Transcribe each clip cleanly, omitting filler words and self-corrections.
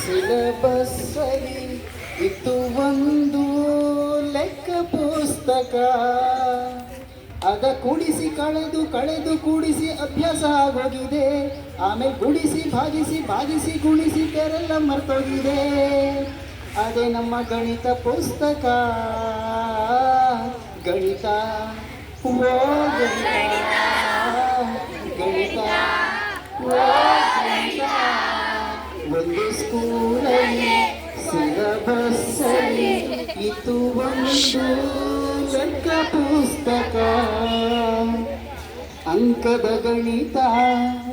ಸಿಲೆಬಸ್ಸಲ್ಲಿ ಇತ್ತು ಒಂದು ಲೆಕ್ಕ ಪುಸ್ತಕ, ಅದ ಕೂಡಿಸಿ ಕಳೆದು ಕಳೆದು ಕೂಡಿಸಿ ಅಭ್ಯಾಸ ಆಗೋಗಿದೆ. ಆಮೇಲೆ ಗುಣಿಸಿ ಭಾಗಿಸಿ ಭಾಗಿಸಿ ಗುಣಿಸಿ ಬೇರೆಲ್ಲ ಮರ್ತೋಗಿದೆ. ಅದೇ ನಮ್ಮ ಗಣಿತ ಪುಸ್ತಕ. ಗಣಿತ ಓ ಗಣಿತ, ಗಣಿತ ಓ ಗಣಿತ. ಒಂದು ಸ್ಕೂಲಲ್ಲಿ ಸಿಲೆಬಸ್ಸಲ್ಲಿ ಇತ್ತು ಒಂದು ಲೆಕ್ಕ ಪುಸ್ತಕ. ಅಂಕದ ಗಣಿತ,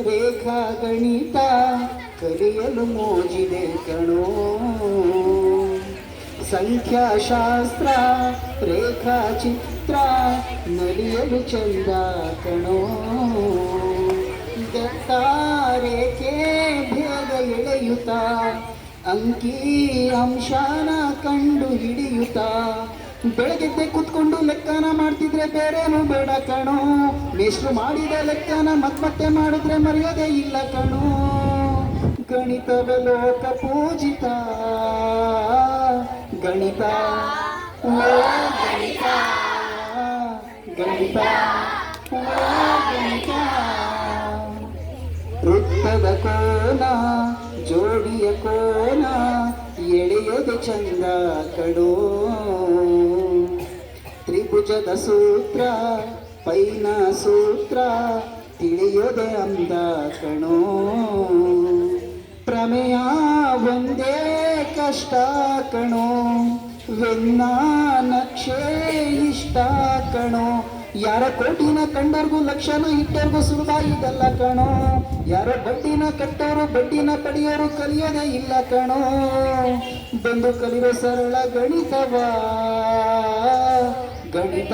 ರೇಖಾ ಗಣಿತ ಕಲಿಯಲು ಮೋಜಿದೆ ಕಣೋ. ಸಂಖ್ಯಾಶಾಸ್ತ್ರ, ರೇಖಾಚಿತ್ರ ನಲಿಯಲು ಚಂದ ಕಣೋ. ದತ್ತ ರೇಖೆ ಭೇದ ಎಳೆಯುತ್ತ, ಅಂಕಿ ಅಂಶನ ಕಂಡು ಹಿಡಿಯುತ್ತ, ಬೆಳಗ್ಗೆ ಕೂತ್ಕೊಂಡು ಲೆಕ್ಕನ ಮಾಡ್ತಿದ್ರೆ ಬೇರೇನು ಬೇಡ ಕಣೋ. ಮೇಷ್ಟ್ರು ಮಾಡಿದ ಲೆಕ್ಕನ ಮತ್ತೆ ಮಾಡಿದ್ರೆ ಮರೆಯೋದೇ ಇಲ್ಲ ಕಣೋ. ಗಣಿತವೇ ಲೋಕ ಪೂಜಿತ. ಗಣಿತ ಓ ಗಣಿತ, ಗಣಿತ ಓ ಗಣಿತ. ವೃತ್ತದ ಕೋನ, ಜೋಡಿಯ ಕೋನ ಎಳೆಯೋದು ಚಂದ ಕಡೋ. ತ್ರಿಭುಜದ ಸೂತ್ರ, ಪೈನ ಸೂತ್ರ ತಿಳಿಯೋದೆ ಅಂದ ಕಣೋ. ಪ್ರಮೇಯ ಒಂದೇ ಕಷ್ಟ ಕಣೋ, ವೆನ್ನ ನಕ್ಷೆ ಇಷ್ಟ ಕಣೋ. ಯಾರ ಕೋಟಿನ ಕಂಡರ್ಗೂ ಲಕ್ಷಣ ಇಟ್ಟರ್ಗೂ ಸುಲಭ ಇದಲ್ಲ ಕಣೋ. ಯಾರೋ ಬಡ್ಡಿನ ಕಟ್ಟೋರು ಬಡ್ಡಿನ ಪಡೆಯೋರು ಕಲಿಯೋದೇ ಇಲ್ಲ ಕಣೋ. ಬಂದು ಕಲಿರೋ ಸರಳ ಗಣಿತವ. ಗಣಿತ